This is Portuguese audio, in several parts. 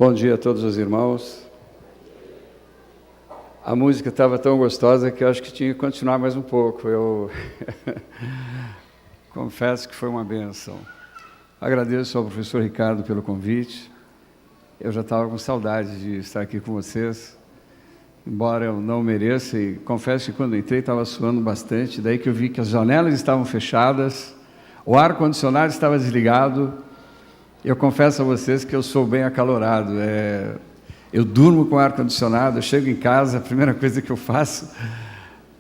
Bom dia a todos os irmãos. A música estava tão gostosa que eu acho que tinha que continuar mais um pouco. Eu confesso que foi uma bênção. Agradeço ao professor Ricardo pelo convite. Eu já estava com saudade de estar aqui com vocês, embora eu não mereça, e confesso que quando entrei estava suando bastante, daí que eu vi que as janelas estavam fechadas, o ar-condicionado estava desligado. Eu confesso a vocês que eu sou bem acalorado. Eu durmo com ar-condicionado, eu chego em casa, a primeira coisa que eu faço,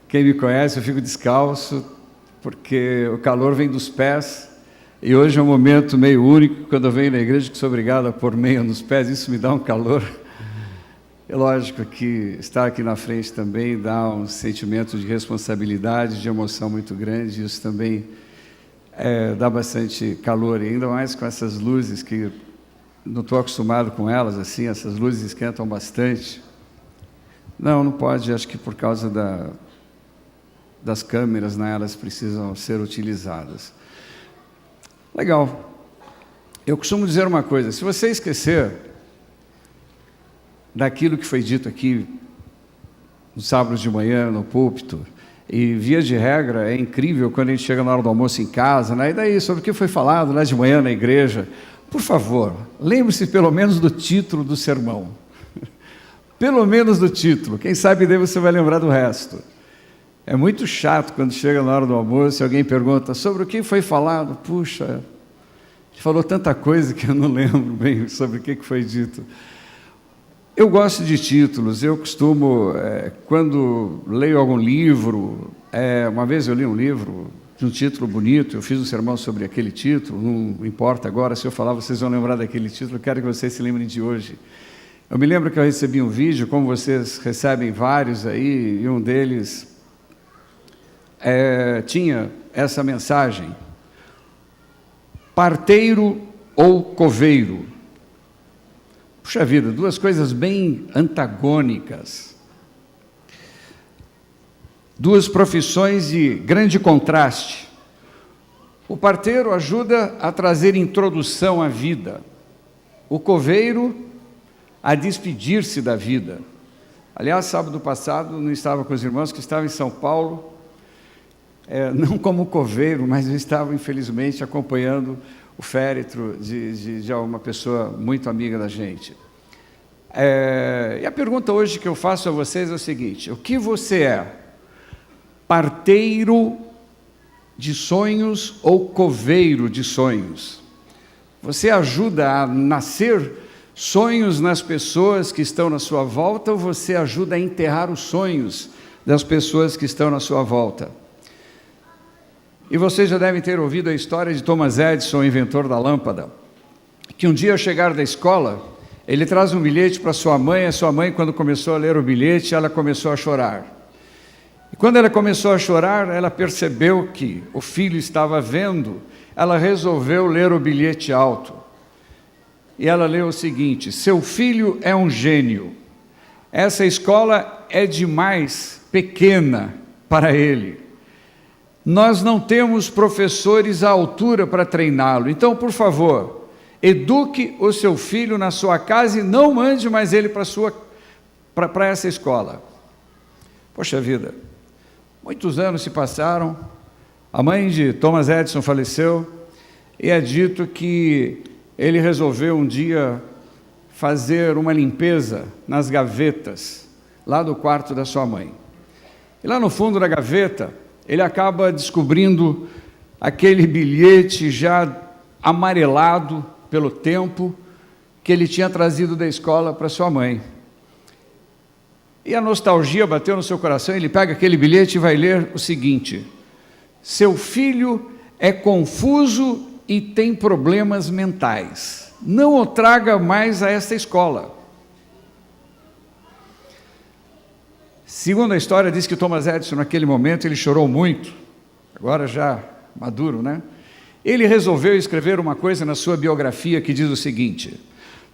quem me conhece, eu fico descalço, porque o calor vem dos pés, e hoje é um momento meio único, quando eu venho na igreja, que sou obrigado a pôr meia nos pés, isso me dá um calor. É lógico que estar aqui na frente também dá um sentimento de responsabilidade, de emoção muito grande, isso também dá bastante calor, e ainda mais com essas luzes que não estou acostumado com elas, assim, essas luzes esquentam bastante. Não pode, acho que por causa das câmeras, né, elas precisam ser utilizadas. Legal. Eu costumo dizer uma coisa, se você esquecer daquilo que foi dito aqui no sábado de manhã, no púlpito, e via de regra, é incrível quando a gente chega na hora do almoço em casa, né? E daí, sobre o que foi falado lá de manhã na igreja, por favor, lembre-se pelo menos do título do sermão. Pelo menos do título, quem sabe daí você vai lembrar do resto. É muito chato quando chega na hora do almoço e alguém pergunta sobre o que foi falado. Puxa, ele falou tanta coisa que eu não lembro bem sobre o que foi dito. Eu gosto de títulos, eu costumo, quando leio algum livro, uma vez eu li um livro de um título bonito, eu fiz um sermão sobre aquele título, não importa agora, se eu falar vocês vão lembrar daquele título, eu quero que vocês se lembrem de hoje. Eu me lembro que eu recebi um vídeo, como vocês recebem vários aí, e um deles tinha essa mensagem: parteiro ou coveiro? Puxa vida, duas coisas bem antagônicas, duas profissões de grande contraste. O parteiro ajuda a trazer introdução à vida, o coveiro a despedir-se da vida. Aliás, sábado passado, não estava com os irmãos que estavam em São Paulo, não como coveiro, mas eu estava, infelizmente, acompanhando o féretro de uma pessoa muito amiga da gente. E a pergunta hoje que eu faço a vocês é o seguinte: o que você é? Parteiro de sonhos ou coveiro de sonhos? Você ajuda a nascer sonhos nas pessoas que estão na sua volta, ou você ajuda a enterrar os sonhos das pessoas que estão na sua volta? E vocês já devem ter ouvido a história de Thomas Edison, o inventor da lâmpada, que um dia ao chegar da escola, ele traz um bilhete para sua mãe. A sua mãe, quando começou a ler o bilhete, ela começou a chorar. E quando ela começou a chorar, ela percebeu que o filho estava vendo, ela resolveu ler o bilhete alto. E ela leu o seguinte: seu filho é um gênio, essa escola é demais pequena para ele. Nós não temos professores à altura para treiná-lo, então, por favor, eduque o seu filho na sua casa e não mande mais ele para essa escola. Poxa vida, muitos anos se passaram, a mãe de Thomas Edison faleceu, e é dito que ele resolveu um dia fazer uma limpeza nas gavetas, lá do quarto da sua mãe. E lá no fundo da gaveta, ele acaba descobrindo aquele bilhete já amarelado pelo tempo que ele tinha trazido da escola para sua mãe. E a nostalgia bateu no seu coração, ele pega aquele bilhete e vai ler o seguinte: seu filho é confuso e tem problemas mentais, não o traga mais a esta escola. Segundo a história, diz que Thomas Edison, naquele momento, ele chorou muito, agora já maduro, né? Ele resolveu escrever uma coisa na sua biografia que diz o seguinte: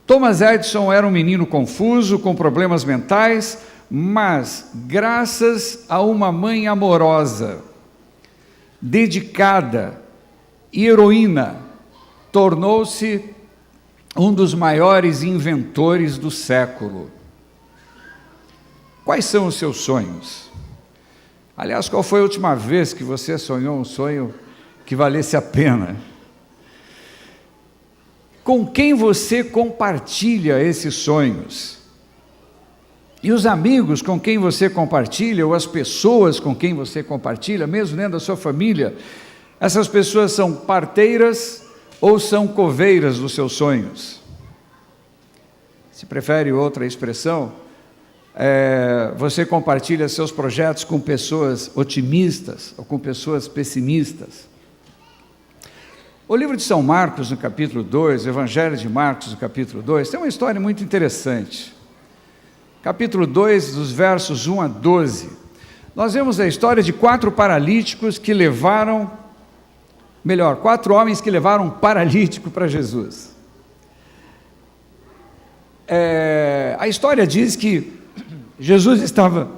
Thomas Edison era um menino confuso, com problemas mentais, mas graças a uma mãe amorosa, dedicada e heroína, tornou-se um dos maiores inventores do século. Quais são os seus sonhos? Aliás, qual foi a última vez que você sonhou um sonho que valesse a pena? Com quem você compartilha esses sonhos? E os amigos com quem você compartilha, ou as pessoas com quem você compartilha, mesmo dentro da sua família, essas pessoas são parteiras ou são coveiras dos seus sonhos? Se prefere outra expressão, você compartilha seus projetos com pessoas otimistas ou com pessoas pessimistas? O livro de São Marcos, no capítulo 2, o Evangelho de Marcos, no capítulo 2, tem uma história muito interessante. Capítulo 2, dos versos 1 a 12, nós vemos a história de 4 paralíticos que levaram, 4 homens que levaram um paralítico para Jesus. A história diz que Jesus estava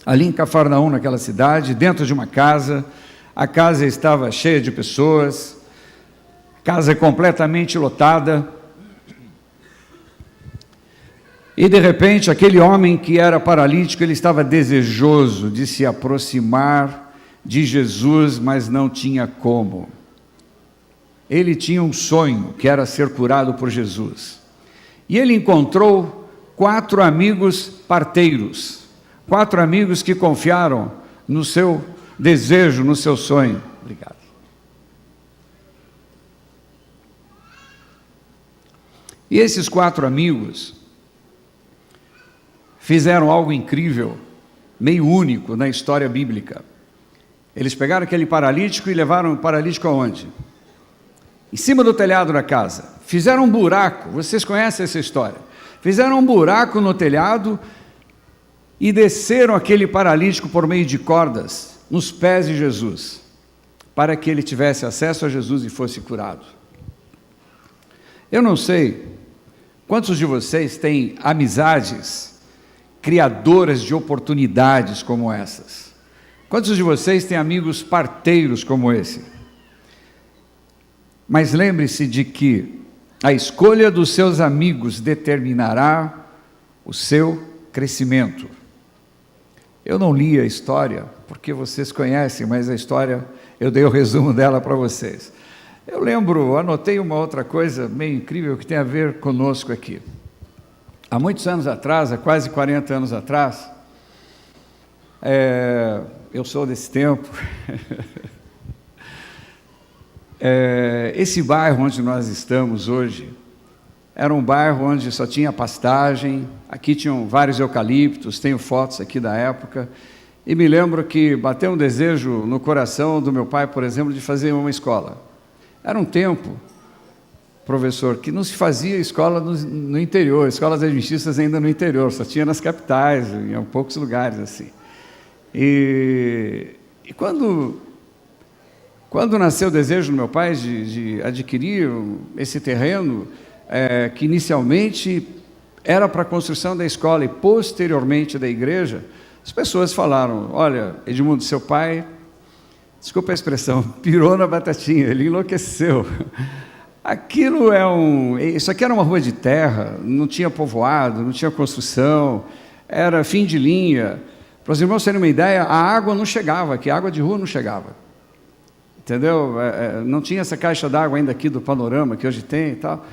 ali em Cafarnaum, naquela cidade, dentro de uma casa. A casa estava cheia de pessoas, casa completamente lotada. E de repente, aquele homem que era paralítico, ele estava desejoso de se aproximar de Jesus, mas não tinha como. Ele tinha um sonho, que era ser curado por Jesus. E ele encontrou 4 amigos parteiros, 4 amigos que confiaram no seu desejo, no seu sonho. Obrigado. E esses 4 amigos fizeram algo incrível, meio único na história bíblica. Eles pegaram aquele paralítico e levaram o paralítico aonde? Em cima do telhado da casa. Fizeram um buraco, vocês conhecem essa história. Fizeram um buraco no telhado e desceram aquele paralítico por meio de cordas nos pés de Jesus, para que ele tivesse acesso a Jesus e fosse curado. Eu não sei quantos de vocês têm amizades criadoras de oportunidades como essas. Quantos de vocês têm amigos parteiros como esse? Mas lembre-se de que a escolha dos seus amigos determinará o seu crescimento. Eu não li a história, porque vocês conhecem, mas a história, eu dei o resumo dela para vocês. Eu lembro, anotei uma outra coisa meio incrível que tem a ver conosco aqui. Há muitos anos atrás, há quase 40 anos atrás, eu sou desse tempo, esse bairro onde nós estamos hoje, era um bairro onde só tinha pastagem, aqui tinham vários eucaliptos, tenho fotos aqui da época, e me lembro que bateu um desejo no coração do meu pai, por exemplo, de fazer uma escola. Era um tempo, professor, que não se fazia escola no interior, escolas adventistas ainda no interior, só tinha nas capitais, em poucos lugares assim. E quando nasceu o desejo do meu pai de adquirir esse terreno, que inicialmente era para a construção da escola e posteriormente da igreja, as pessoas falaram: olha, Edmundo, seu pai, desculpa a expressão, pirou na batatinha, ele enlouqueceu. Isso aqui era uma rua de terra, não tinha povoado, não tinha construção, era fim de linha. Para os irmãos terem uma ideia, a água não chegava aqui, a água de rua não chegava. Entendeu? Não tinha essa caixa d'água ainda aqui do Panorama, que hoje tem e tal.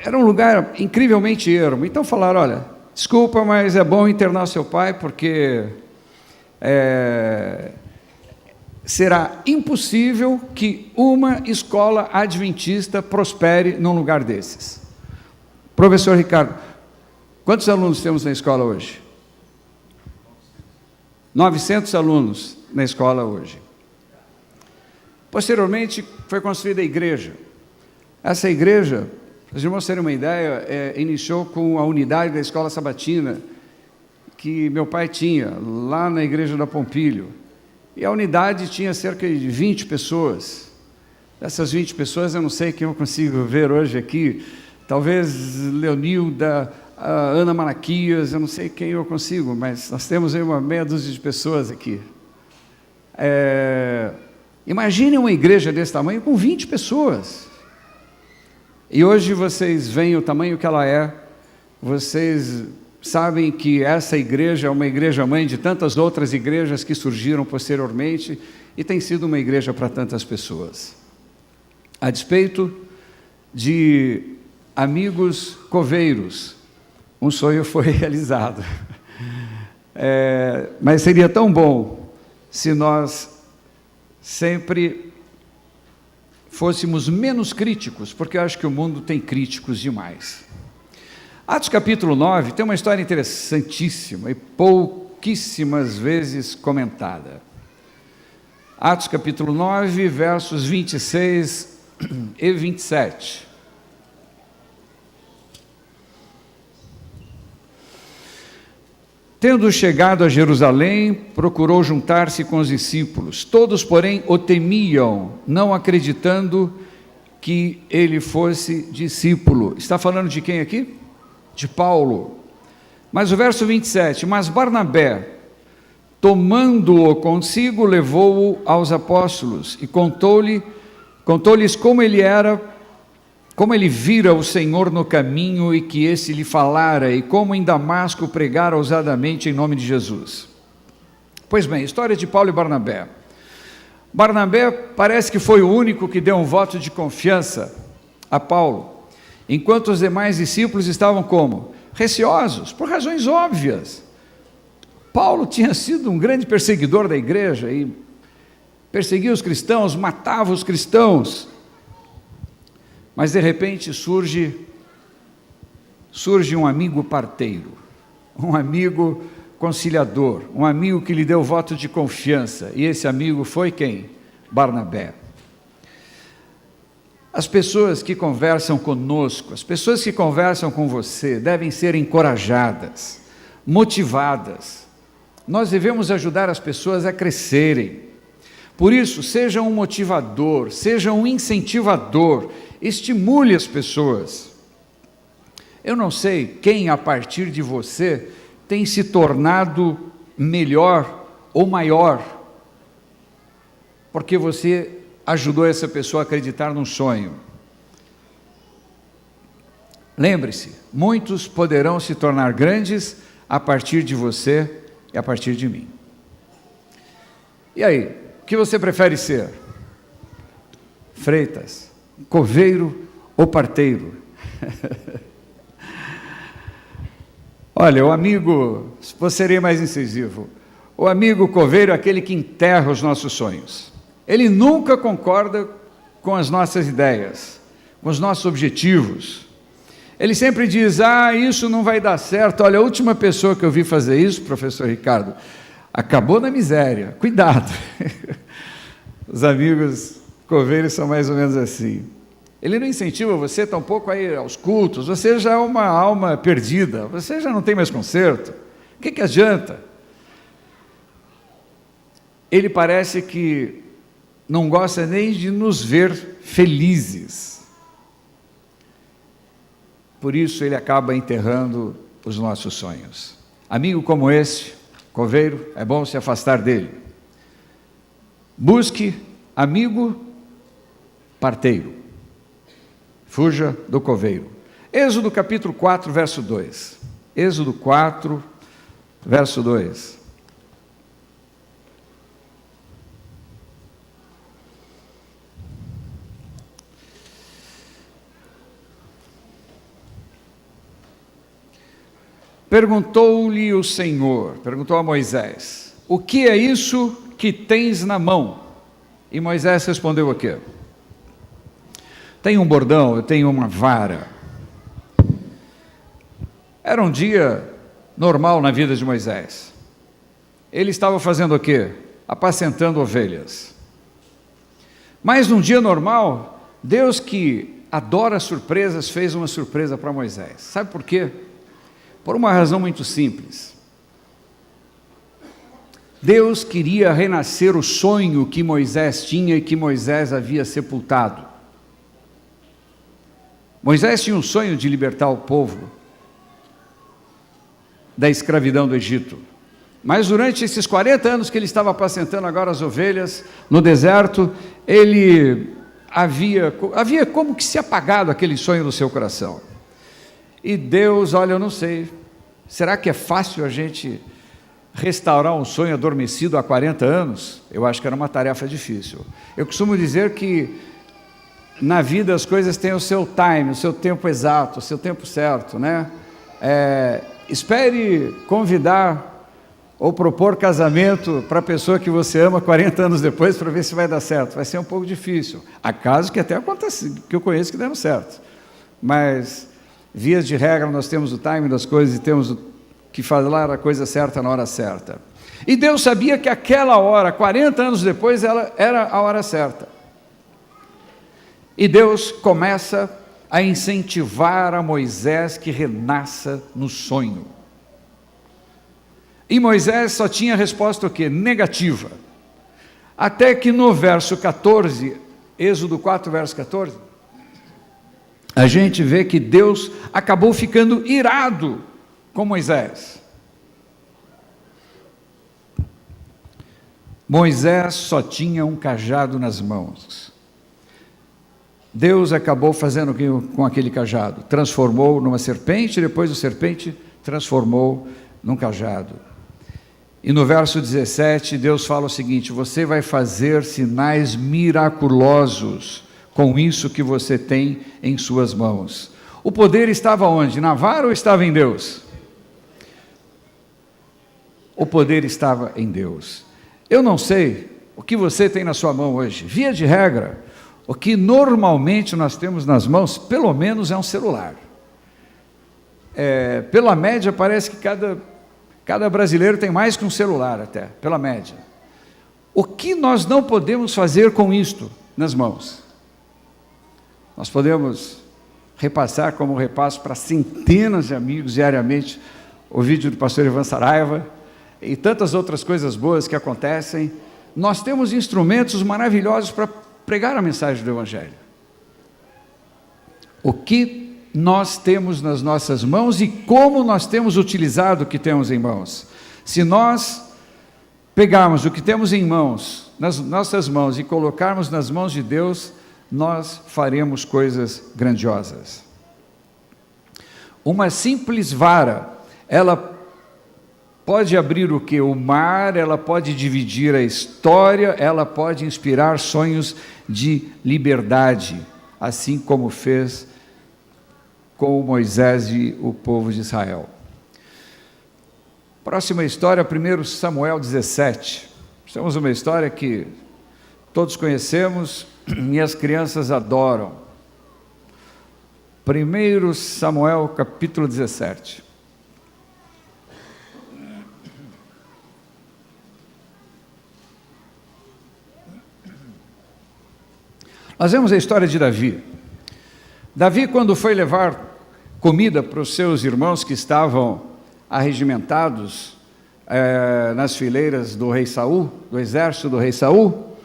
Era um lugar incrivelmente ermo. Então falaram: olha, desculpa, mas é bom internar seu pai, porque será impossível que uma escola adventista prospere num lugar desses. Professor Ricardo, quantos alunos temos na escola hoje? 900 alunos na escola hoje. Posteriormente, foi construída a igreja. Essa igreja, para os irmãos terem uma ideia, iniciou com a unidade da escola sabatina, que meu pai tinha, lá na igreja da Pompílio. E a unidade tinha cerca de 20 pessoas. Dessas 20 pessoas, eu não sei quem eu consigo ver hoje aqui, talvez Leonilda, a Ana Malaquias, eu não sei quem eu consigo, mas nós temos aí uma meia dúzia de pessoas aqui. Imagine uma igreja desse tamanho com 20 pessoas. E hoje vocês veem o tamanho que ela é, vocês sabem que essa igreja é uma igreja mãe de tantas outras igrejas que surgiram posteriormente e tem sido uma igreja para tantas pessoas. A despeito de amigos coveiros, um sonho foi realizado. Mas seria tão bom se nós sempre fôssemos menos críticos, porque eu acho que o mundo tem críticos demais. Atos capítulo 9 tem uma história interessantíssima e pouquíssimas vezes comentada. Atos capítulo 9, versos 26 e 27. Tendo chegado a Jerusalém, procurou juntar-se com os discípulos. Todos, porém, o temiam, não acreditando que ele fosse discípulo. Está falando de quem aqui? De Paulo. Mas o verso 27, mas Barnabé, tomando-o consigo, levou-o aos apóstolos e contou-lhes como ele vira o Senhor no caminho e que esse lhe falara, e como em Damasco pregara ousadamente em nome de Jesus. Pois bem, história de Paulo e Barnabé. Barnabé parece que foi o único que deu um voto de confiança a Paulo, enquanto os demais discípulos estavam como? Receosos, por razões óbvias. Paulo tinha sido um grande perseguidor da igreja e perseguia os cristãos, matava os cristãos. Mas de repente surge um amigo parteiro, um amigo conciliador, um amigo que lhe deu voto de confiança, e esse amigo foi quem? Barnabé. As pessoas que conversam conosco, as pessoas que conversam com você, devem ser encorajadas, motivadas. Nós devemos ajudar as pessoas a crescerem. Por isso, seja um motivador, seja um incentivador, estimule as pessoas. Eu não sei quem, a partir de você, tem se tornado melhor ou maior, porque você ajudou essa pessoa a acreditar num sonho. Lembre-se, muitos poderão se tornar grandes a partir de você e a partir de mim. E aí, o que você prefere ser? Freitas, coveiro ou parteiro? Olha, o amigo, vou ser mais incisivo, o amigo coveiro é aquele que enterra os nossos sonhos. Ele nunca concorda com as nossas ideias, com os nossos objetivos. Ele sempre diz, isso não vai dar certo. Olha, a última pessoa que eu vi fazer isso, professor Ricardo, acabou na miséria. Cuidado. Os amigos coveiros são mais ou menos assim. Ele não incentiva você tampouco a ir aos cultos. Você já é uma alma perdida. Você já não tem mais conserto. O que adianta? Ele parece que não gosta nem de nos ver felizes. Por isso ele acaba enterrando os nossos sonhos. Amigo como esse, coveiro, é bom se afastar dele. Busque amigo parteiro. Fuja do coveiro. Êxodo capítulo 4, verso 2. Êxodo 4, verso 2. Perguntou-lhe o Senhor, perguntou a Moisés, o que é isso que tens na mão? E Moisés respondeu o quê? Tenho um bordão, eu tenho uma vara. Era um dia normal na vida de Moisés. Ele estava fazendo o quê? Apacentando ovelhas. Mas num dia normal, Deus, que adora surpresas, fez uma surpresa para Moisés. Sabe por quê? Por uma razão muito simples. Deus queria renascer o sonho que Moisés tinha e que Moisés havia sepultado. Moisés tinha um sonho de libertar o povo da escravidão do Egito. Mas durante esses 40 anos que ele estava apacentando agora as ovelhas no deserto, ele havia como que se apagado aquele sonho do seu coração. E Deus, olha, eu não sei, será que é fácil a gente restaurar um sonho adormecido há 40 anos? Eu acho que era uma tarefa difícil. Eu costumo dizer que na vida as coisas têm o seu time, o seu tempo exato, o seu tempo certo, né? Espere convidar ou propor casamento para a pessoa que você ama 40 anos depois para ver se vai dar certo. Vai ser um pouco difícil. Há casos que até acontece, que eu conheço que deram certo. Mas, vias de regra, nós temos o time das coisas e temos que falar a coisa certa na hora certa. E Deus sabia que aquela hora, 40 anos depois, ela era a hora certa. E Deus começa a incentivar a Moisés que renasça no sonho. E Moisés só tinha resposta o quê? Negativa. Até que no verso 14, Êxodo 4, verso 14, a gente vê que Deus acabou ficando irado com Moisés. Moisés só tinha um cajado nas mãos. Deus acabou fazendo com aquele cajado? Transformou numa serpente, depois a serpente transformou num cajado. E no verso 17, Deus fala o seguinte: você vai fazer sinais miraculosos com isso que você tem em suas mãos. O poder estava onde? Na vara ou estava em Deus? O poder estava em Deus. Eu não sei o que você tem na sua mão hoje. Via de regra, o que normalmente nós temos nas mãos, pelo menos é um celular. Pela média, parece que cada brasileiro tem mais que um celular até, pela média. O que nós não podemos fazer com isto nas mãos? Nós podemos repassar, como repasso para centenas de amigos diariamente, o vídeo do pastor Ivan Saraiva, e tantas outras coisas boas que acontecem. Nós temos instrumentos maravilhosos para pregar a mensagem do Evangelho. O que nós temos nas nossas mãos e como nós temos utilizado o que temos em mãos. Se nós pegarmos o que temos em mãos, nas nossas mãos, e colocarmos nas mãos de Deus, nós faremos coisas grandiosas. Uma simples vara, ela pode abrir o que? O mar, ela pode dividir a história, ela pode inspirar sonhos de liberdade, assim como fez com Moisés e o povo de Israel. Próxima história, 1 Samuel 17. Temos uma história que todos conhecemos e as crianças adoram. 1 Samuel capítulo 17. Nós vemos a história de Davi. Davi, quando foi levar comida para os seus irmãos que estavam arregimentados nas fileiras do rei Saul, do exército do rei Saul,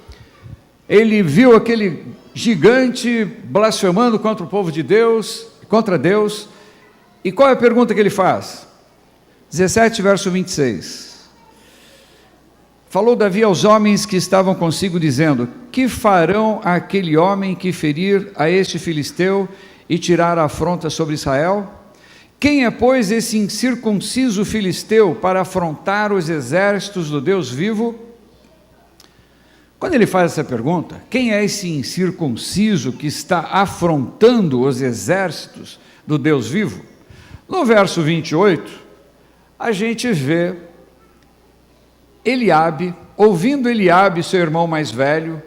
ele viu aquele gigante blasfemando contra o povo de Deus, contra Deus, e qual é a pergunta que ele faz? 17, verso 26. Falou Davi aos homens que estavam consigo, dizendo: que farão aquele homem que ferir a este filisteu e tirar a afronta sobre Israel? Quem é, pois, esse incircunciso filisteu para afrontar os exércitos do Deus vivo? Quando ele faz essa pergunta, quem é esse incircunciso que está afrontando os exércitos do Deus vivo? No verso 28, a gente vê Eliabe, ouvindo Eliabe, seu irmão mais velho,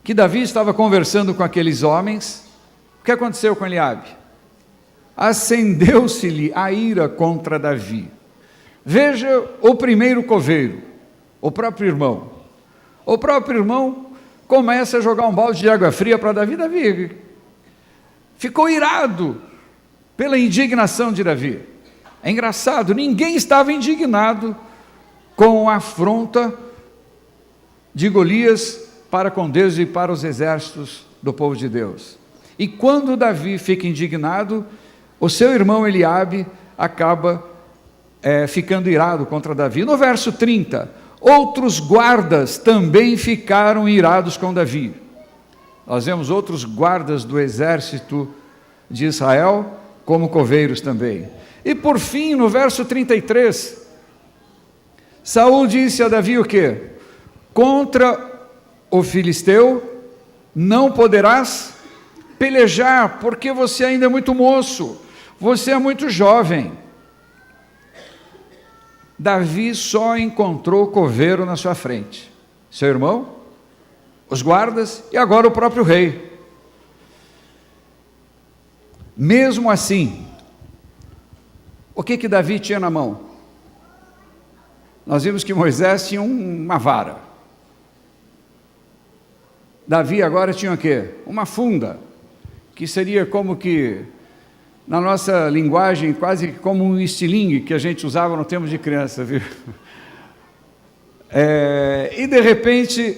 que Davi estava conversando com aqueles homens. O que aconteceu com Eliabe? Acendeu-se-lhe a ira contra Davi. Veja o primeiro coveiro, o próprio irmão. O próprio irmão começa a jogar um balde de água fria para Davi. Davi ficou irado pela indignação de Davi. É engraçado, ninguém estava indignado com a afronta de Golias para com Deus e para os exércitos do povo de Deus. E quando Davi fica indignado, o seu irmão Eliabe acaba ficando irado contra Davi. No verso 30, outros guardas também ficaram irados com Davi. Nós vemos outros guardas do exército de Israel como coveiros também. E por fim, no verso 33, Saul disse a Davi o quê? Contra o filisteu não poderás pelejar, porque você ainda é muito moço, você é muito jovem. Davi só encontrou coveiro na sua frente, seu irmão, os guardas e agora o próprio rei. Mesmo assim, o que Davi tinha na mão? Nós vimos que Moisés tinha uma vara. Davi agora tinha o quê? Uma funda, que seria como que, na nossa linguagem, quase como um estilingue que a gente usava no tempo de criança, viu? E de repente,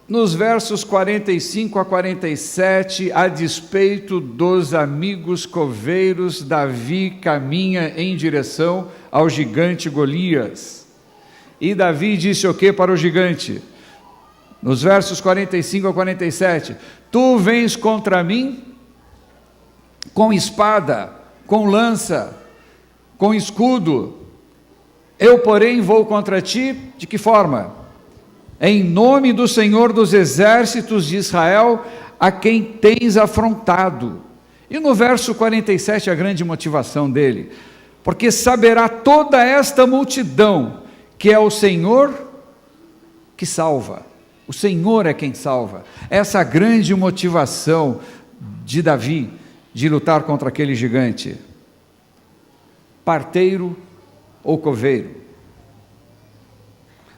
nos versos 45 a 47, a despeito dos amigos coveiros, Davi caminha em direção ao gigante Golias. E Davi disse o que para o gigante? Nos versos 45 a 47, tu vens contra mim com espada, com lança, com escudo, eu porém vou contra ti, de que forma? Em nome do Senhor dos exércitos de Israel, a quem tens afrontado. E no verso 47 a grande motivação dele, porque saberá toda esta multidão que é o Senhor que salva. O Senhor é quem salva. Essa grande motivação de Davi de lutar contra aquele gigante. Parteiro ou coveiro?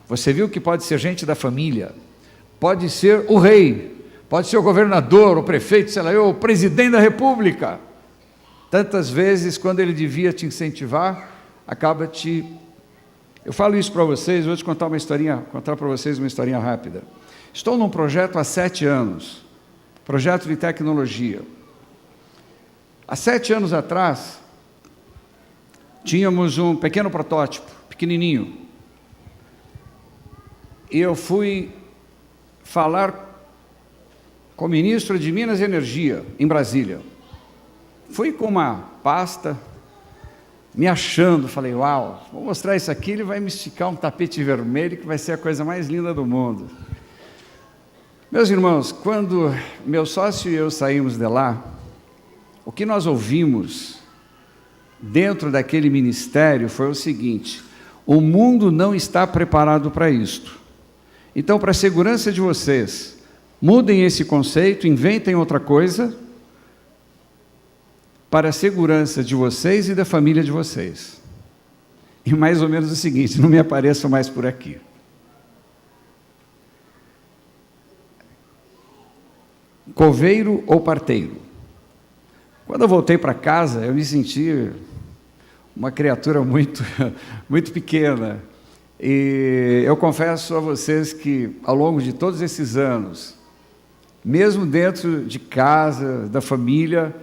Você viu que pode ser gente da família, pode ser o rei, pode ser o governador, o prefeito, sei lá, o presidente da república. Tantas vezes, quando ele devia te incentivar, acaba te... Eu falo isso para vocês, vou te contar para vocês uma historinha rápida. Estou num projeto há 7 anos, projeto de tecnologia. Há 7 anos atrás, tínhamos um pequeno protótipo, pequenininho. E eu fui falar com o ministro de Minas e Energia, em Brasília. Fui com uma pasta, me achando, falei, uau, vou mostrar isso aqui, ele vai me esticar um tapete vermelho, que vai ser a coisa mais linda do mundo. Meus irmãos, quando meu sócio e eu saímos de lá, o que nós ouvimos dentro daquele ministério foi o seguinte: o mundo não está preparado para isto. Então, para a segurança de vocês, mudem esse conceito, inventem outra coisa, para a segurança de vocês e da família de vocês. E mais ou menos o seguinte: não me apareçam mais por aqui. Coveiro ou parteiro? Quando eu voltei para casa, eu me senti uma criatura muito pequena. E eu confesso a vocês que, ao longo de todos esses anos, mesmo dentro de casa, da família,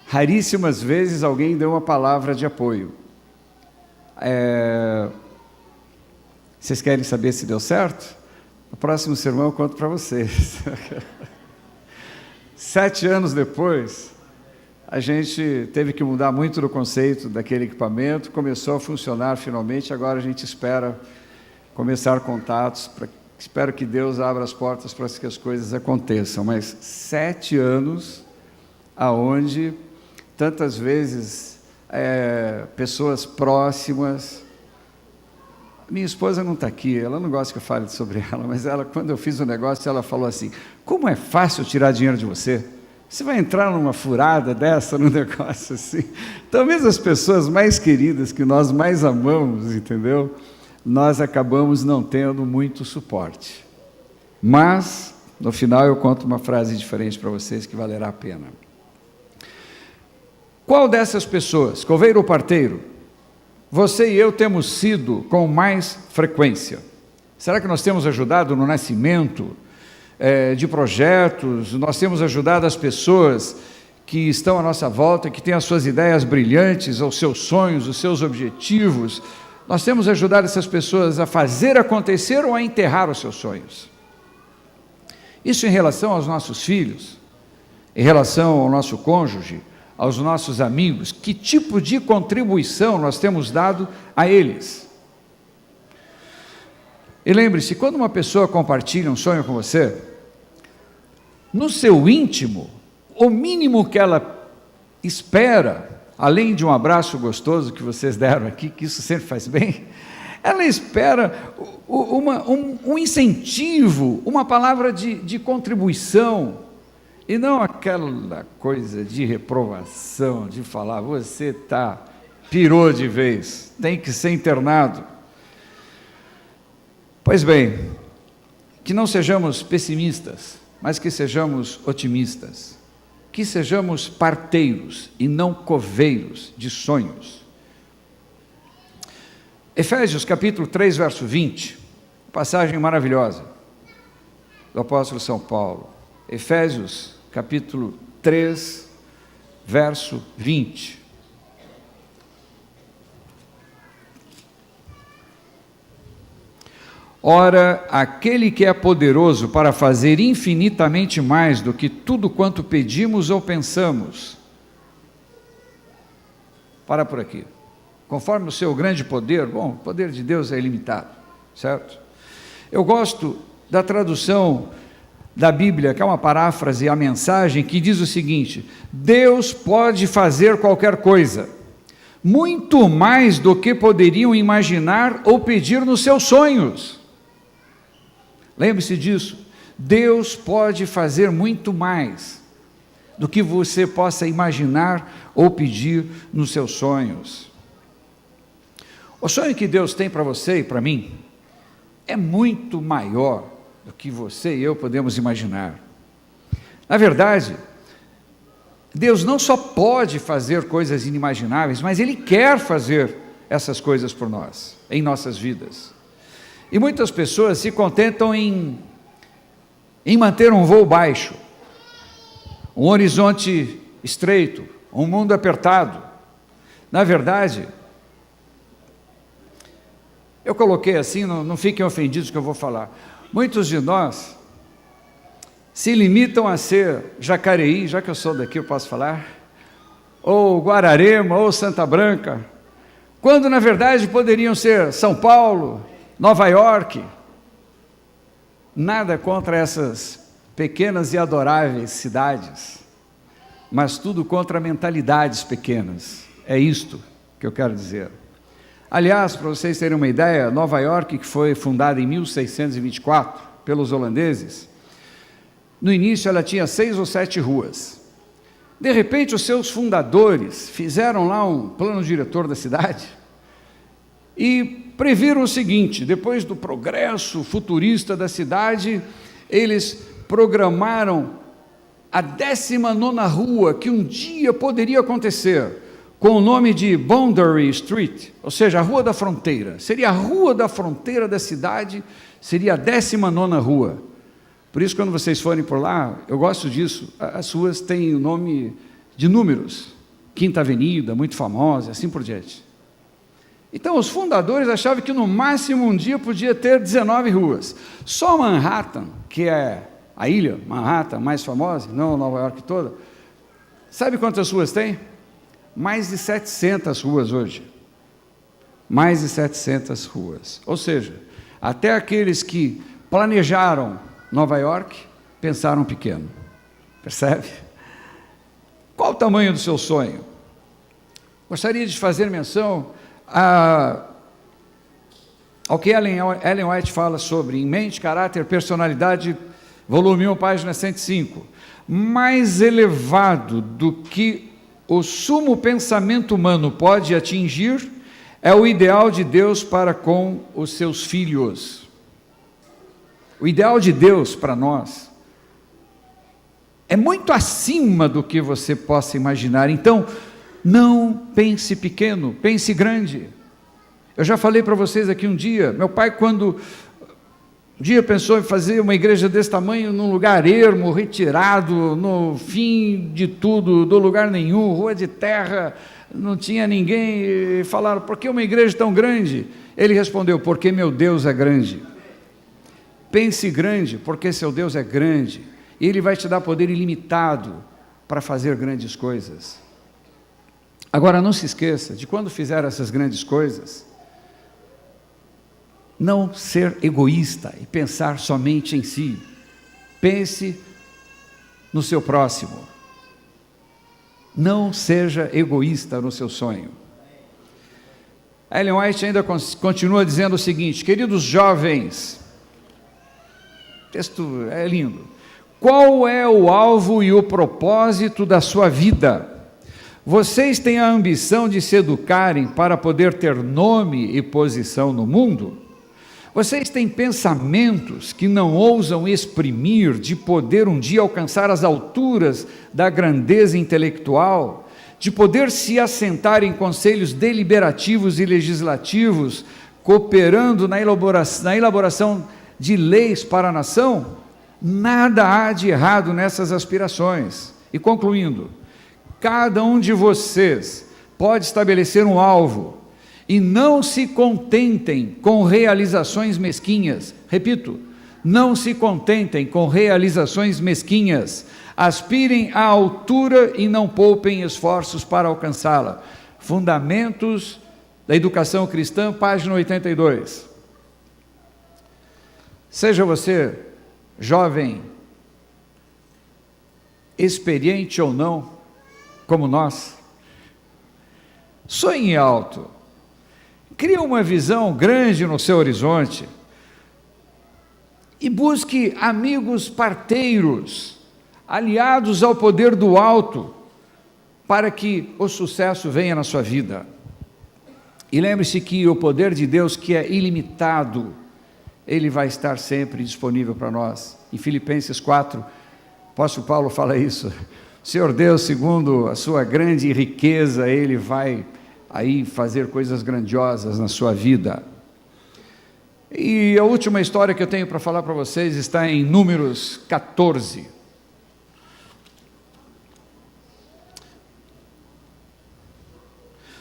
raríssimas vezes alguém deu uma palavra de apoio. Vocês querem saber se deu certo? No próximo sermão eu conto para vocês. 7 anos depois, a gente teve que mudar muito do conceito daquele equipamento, começou a funcionar finalmente, agora a gente espera começar contatos, espero que Deus abra as portas para que as coisas aconteçam, mas 7 anos aonde tantas vezes pessoas próximas, minha esposa não está aqui, ela não gosta que eu fale sobre ela, mas ela, quando eu fiz o negócio, ela falou assim: como é fácil tirar dinheiro de você? Você vai entrar numa furada dessa, num negócio assim. Então, mesmo as pessoas mais queridas, que nós mais amamos, entendeu? Nós acabamos não tendo muito suporte. Mas, no final, eu conto uma frase diferente para vocês que valerá a pena. Qual dessas pessoas, coveiro ou parteiro, você e eu temos sido com mais frequência? Será que nós temos ajudado no nascimento de projetos? Nós temos ajudado as pessoas que estão à nossa volta, que têm as suas ideias brilhantes, os seus sonhos, os seus objetivos? Nós temos ajudado essas pessoas a fazer acontecer ou a enterrar os seus sonhos? Isso em relação aos nossos filhos. em relação ao nosso cônjuge, aos nossos amigos, que tipo de contribuição nós temos dado a eles. E lembre-se, quando uma pessoa compartilha um sonho com você, no seu íntimo, o mínimo que ela espera, além de um abraço gostoso que vocês deram aqui, que isso sempre faz bem, ela espera um incentivo, uma palavra de contribuição, e não aquela coisa de reprovação, de falar, você pirou de vez, tem que ser internado. Pois bem, que não sejamos pessimistas, mas que sejamos otimistas, que sejamos parteiros e não coveiros de sonhos. Efésios capítulo 3, verso 20, passagem maravilhosa do apóstolo São Paulo. Efésios capítulo 3, verso 20. Ora, aquele que é poderoso para fazer infinitamente mais do que tudo quanto pedimos ou pensamos. Para por aqui. Conforme o seu grande poder, bom, o poder de Deus é ilimitado, certo? Eu gosto da tradução da Bíblia, que é uma paráfrase, a mensagem, que diz o seguinte: Deus pode fazer qualquer coisa, muito mais do que poderiam imaginar ou pedir nos seus sonhos. Lembre-se disso, Deus pode fazer muito mais do que você possa imaginar ou pedir nos seus sonhos. O sonho que Deus tem para você e para mim é muito maior do que você e eu podemos imaginar. Na verdade, Deus não só pode fazer coisas inimagináveis, mas Ele quer fazer essas coisas por nós, em nossas vidas. E muitas pessoas se contentam em manter um voo baixo, um horizonte estreito, um mundo apertado. Na verdade, eu coloquei assim, não fiquem ofendidos que eu vou falar. Muitos de nós se limitam a ser Jacareí, já que eu sou daqui eu posso falar, ou Guararema, ou Santa Branca, quando na verdade poderiam ser São Paulo, Nova York. Nada contra essas pequenas e adoráveis cidades, mas tudo contra mentalidades pequenas. É isto que eu quero dizer. Aliás, para vocês terem uma ideia, Nova York, que foi fundada em 1624 pelos holandeses, no início ela tinha 6 ou 7 ruas. De repente, os seus fundadores fizeram lá um plano diretor da cidade e previram o seguinte: depois do progresso futurista da cidade, eles programaram a 19ª rua, que um dia poderia acontecer, com o nome de Boundary Street, ou seja, a Rua da Fronteira. Seria a Rua da Fronteira da cidade, seria a 19ª rua. Por isso, quando vocês forem por lá, eu gosto disso, as ruas têm o nome de números, Quinta Avenida, muito famosa, assim por diante. Então, os fundadores achavam que no máximo um dia podia ter 19 ruas. Só Manhattan, que é a ilha Manhattan mais famosa, não Nova York toda, sabe quantas ruas tem? Mais de 700 ruas hoje. Mais de 700 ruas. Ou seja, até aqueles que planejaram Nova York pensaram pequeno. Percebe? Qual o tamanho do seu sonho? Gostaria de fazer menção ao que Ellen White fala sobre em Mente, Caráter, Personalidade, volume 1, página 105. Mais elevado do que o sumo pensamento humano pode atingir é o ideal de Deus para com os seus filhos. O ideal de Deus para nós é muito acima do que você possa imaginar. Então, não pense pequeno, pense grande. Eu já falei para vocês aqui um dia, meu pai, quando um dia pensou em fazer uma igreja desse tamanho, num lugar ermo, retirado, no fim de tudo, do lugar nenhum, rua de terra, não tinha ninguém, e falaram, por que uma igreja tão grande? Ele respondeu, porque meu Deus é grande. Pense grande, porque seu Deus é grande, e Ele vai te dar poder ilimitado para fazer grandes coisas. Agora, não se esqueça de quando fizer essas grandes coisas, não ser egoísta e pensar somente em si. Pense no seu próximo. Não seja egoísta no seu sonho. Ellen White ainda continua dizendo o seguinte: queridos jovens, o texto é lindo. Qual é o alvo e o propósito da sua vida? Vocês têm a ambição de se educarem para poder ter nome e posição no mundo? Vocês têm pensamentos que não ousam exprimir de poder um dia alcançar as alturas da grandeza intelectual, de poder se assentar em conselhos deliberativos e legislativos, cooperando na elaboração de leis para a nação? Nada há de errado nessas aspirações. E concluindo, cada um de vocês pode estabelecer um alvo, e não se contentem com realizações mesquinhas. Repito, não se contentem com realizações mesquinhas. Aspirem à altura e não poupem esforços para alcançá-la. Fundamentos da Educação Cristã, página 82. Seja você jovem, experiente ou não, como nós, sonhe alto. Crie uma visão grande no seu horizonte e busque amigos parteiros, aliados ao poder do alto, para que o sucesso venha na sua vida. E lembre-se que o poder de Deus, que é ilimitado, Ele vai estar sempre disponível para nós. Em Filipenses 4, o apóstolo Paulo fala isso. O Senhor Deus, segundo a sua grande riqueza, Ele vai aí fazer coisas grandiosas na sua vida. E a última história que eu tenho para falar para vocês está em Números 14.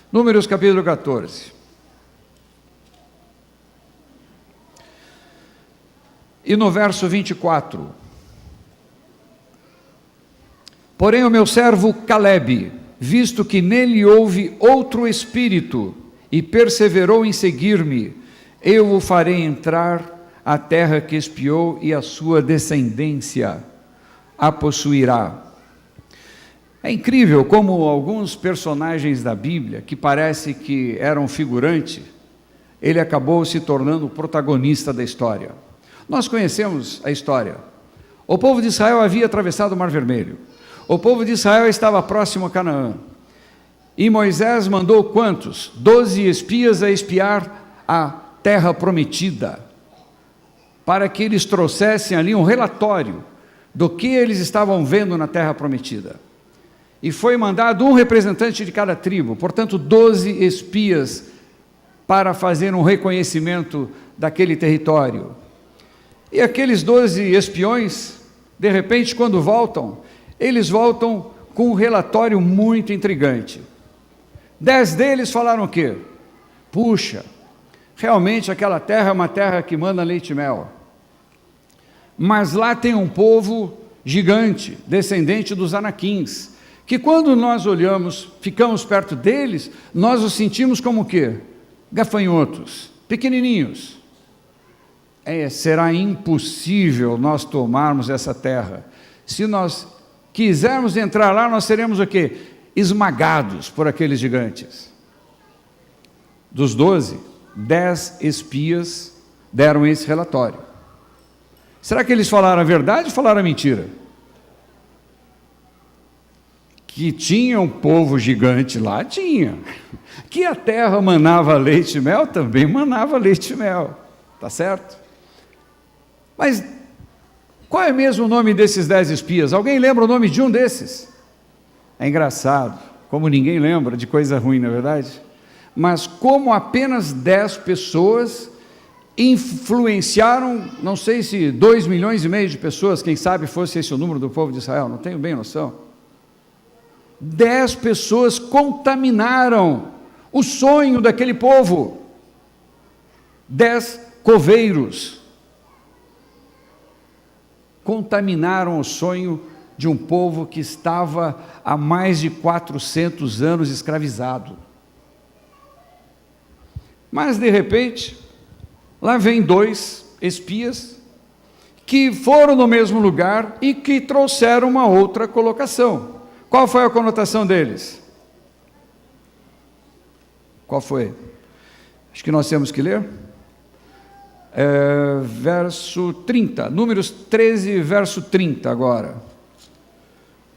Números capítulo 14. E no verso 24. Porém o meu servo Calebe, visto que nele houve outro espírito, e perseverou em seguir-me, eu o farei entrar à terra que espiou, e a sua descendência a possuirá. É incrível como alguns personagens da Bíblia, que parece que eram figurante, ele acabou se tornando o protagonista da história. Nós conhecemos a história. O povo de Israel havia atravessado o Mar Vermelho. O povo de Israel estava próximo a Canaã, e Moisés mandou quantos? 12 espias a espiar a terra prometida, para que eles trouxessem ali um relatório do que eles estavam vendo na terra prometida. E foi mandado um representante de cada tribo, portanto 12 espias, para fazer um reconhecimento daquele território. E aqueles 12 espiões, de repente, quando voltam, eles voltam com um relatório muito intrigante. 10 deles falaram o quê? Puxa, realmente aquela terra é uma terra que manda leite e mel. Mas lá tem um povo gigante, descendente dos anaquins, que quando nós olhamos, ficamos perto deles, nós os sentimos como o quê? Gafanhotos, pequenininhos. Será impossível nós tomarmos essa terra. Se nós quisermos entrar lá, nós seremos o quê? Esmagados por aqueles gigantes. Dos 12, 10 espias deram esse relatório. Será que eles falaram a verdade ou falaram a mentira? Que tinha um povo gigante lá, tinha. Que a terra manava leite e mel, também manava leite e mel. Tá certo? Mas qual é mesmo o nome desses 10 espias? Alguém lembra o nome de um desses? É engraçado, como ninguém lembra de coisa ruim, não é verdade? Mas como apenas 10 pessoas influenciaram, não sei se 2,5 milhões de pessoas, quem sabe fosse esse o número do povo de Israel, não tenho bem noção. 10 pessoas contaminaram o sonho daquele povo. 10 coveiros contaminaram o sonho de um povo que estava há mais de 400 anos escravizado. Mas, de repente, lá vem 2 espias que foram no mesmo lugar e que trouxeram uma outra colocação. Qual foi a conotação deles? Qual foi? Acho que nós temos que ler. Verso 30, Números 13, verso 30 agora.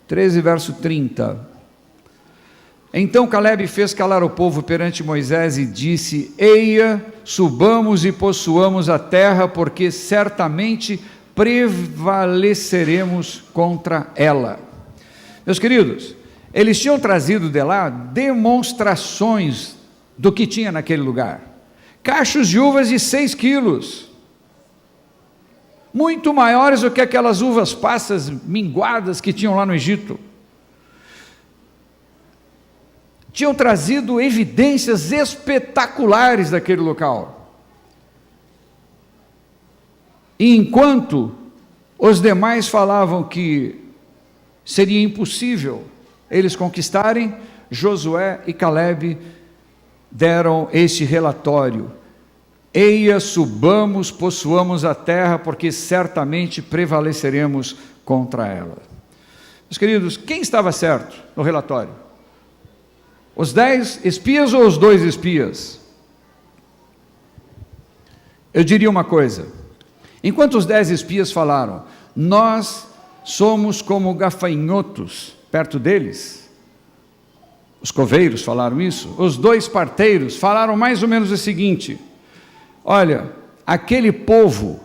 13, verso 30. Então Calebe fez calar o povo perante Moisés e disse: Eia, subamos e possuamos a terra, porque certamente prevaleceremos contra ela. Meus queridos, eles tinham trazido de lá demonstrações do que tinha naquele lugar. Cachos de uvas de 6 quilos, muito maiores do que aquelas uvas passas minguadas que tinham lá no Egito. Tinham trazido evidências espetaculares daquele local. E enquanto os demais falavam que seria impossível eles conquistarem, Josué e Calebe deram este relatório: Eia, subamos, possuamos a terra, porque certamente prevaleceremos contra ela. Meus queridos, quem estava certo no relatório? Os 10 espias ou os 2 espias? Eu diria uma coisa: enquanto os 10 espias falaram, nós somos como gafanhotos perto deles, os coveiros falaram isso, os 2 parteiros falaram mais ou menos o seguinte: olha, aquele povo,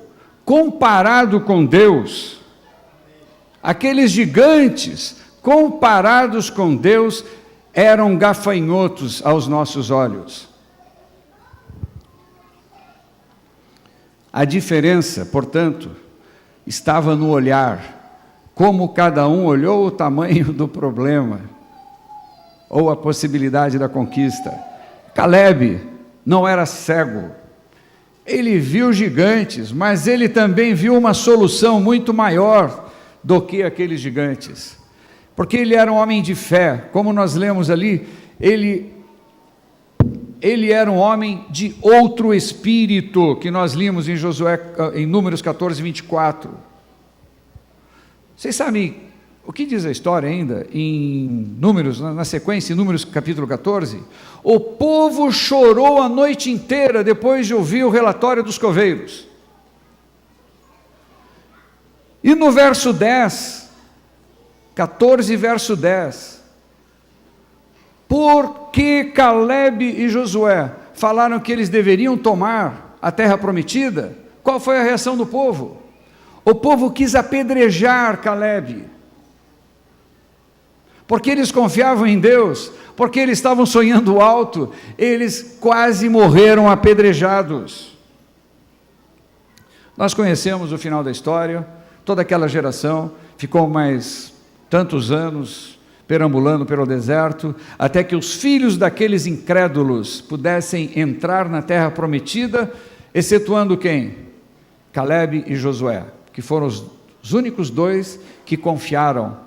comparado com Deus, aqueles gigantes, comparados com Deus, eram gafanhotos aos nossos olhos. A diferença, portanto, estava no olhar, como cada um olhou o tamanho do problema, ou a possibilidade da conquista. Calebe não era cego, ele viu gigantes, mas ele também viu uma solução muito maior do que aqueles gigantes, porque ele era um homem de fé. Como nós lemos ali, ele era um homem de outro espírito, que nós limos em em Números 14, 24. Vocês sabem o que diz a história ainda em Números, na sequência, em Números capítulo 14? O povo chorou a noite inteira depois de ouvir o relatório dos coveiros. E no verso 10, 14, verso 10, porque Calebe e Josué falaram que eles deveriam tomar a terra prometida, qual foi a reação do povo? O povo quis apedrejar Calebe, porque eles confiavam em Deus, porque eles estavam sonhando alto, eles quase morreram apedrejados. Nós conhecemos o final da história, toda aquela geração ficou mais tantos anos perambulando pelo deserto, até que os filhos daqueles incrédulos pudessem entrar na terra prometida, excetuando quem? Calebe e Josué, que foram os únicos 2 que confiaram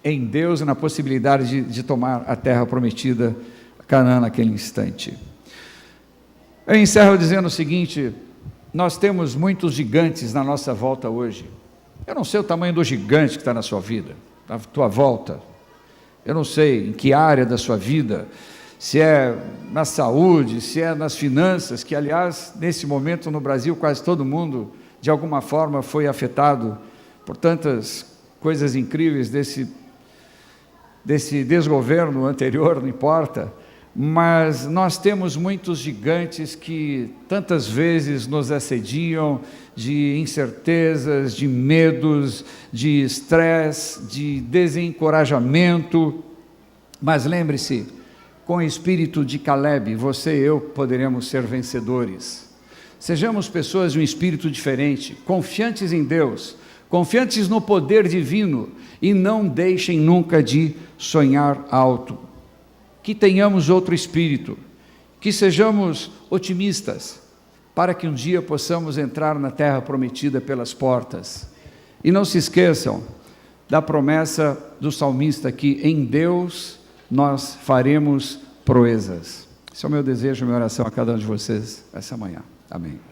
em Deus e na possibilidade de tomar a terra prometida, Canaã, naquele instante. Eu encerro dizendo o seguinte: nós temos muitos gigantes na nossa volta hoje. Eu não sei o tamanho do gigante que está na sua vida, na tua volta. Eu não sei em que área da sua vida, se é na saúde, se é nas finanças, que aliás, nesse momento no Brasil, quase todo mundo, de alguma forma, foi afetado por tantas coisas incríveis desse desgoverno anterior, não importa, mas nós temos muitos gigantes que tantas vezes nos assediam, de incertezas, de medos, de estresse, de desencorajamento. Mas lembre-se, com o espírito de Calebe, você e eu poderemos ser vencedores. Sejamos pessoas de um espírito diferente, confiantes em Deus, confiantes no poder divino, e não deixem nunca de sonhar alto. Que tenhamos outro espírito, que sejamos otimistas, para que um dia possamos entrar na terra prometida pelas portas. E não se esqueçam da promessa do salmista aqui: em Deus nós faremos proezas. Esse é o meu desejo, a minha oração a cada um de vocês essa manhã. Amém.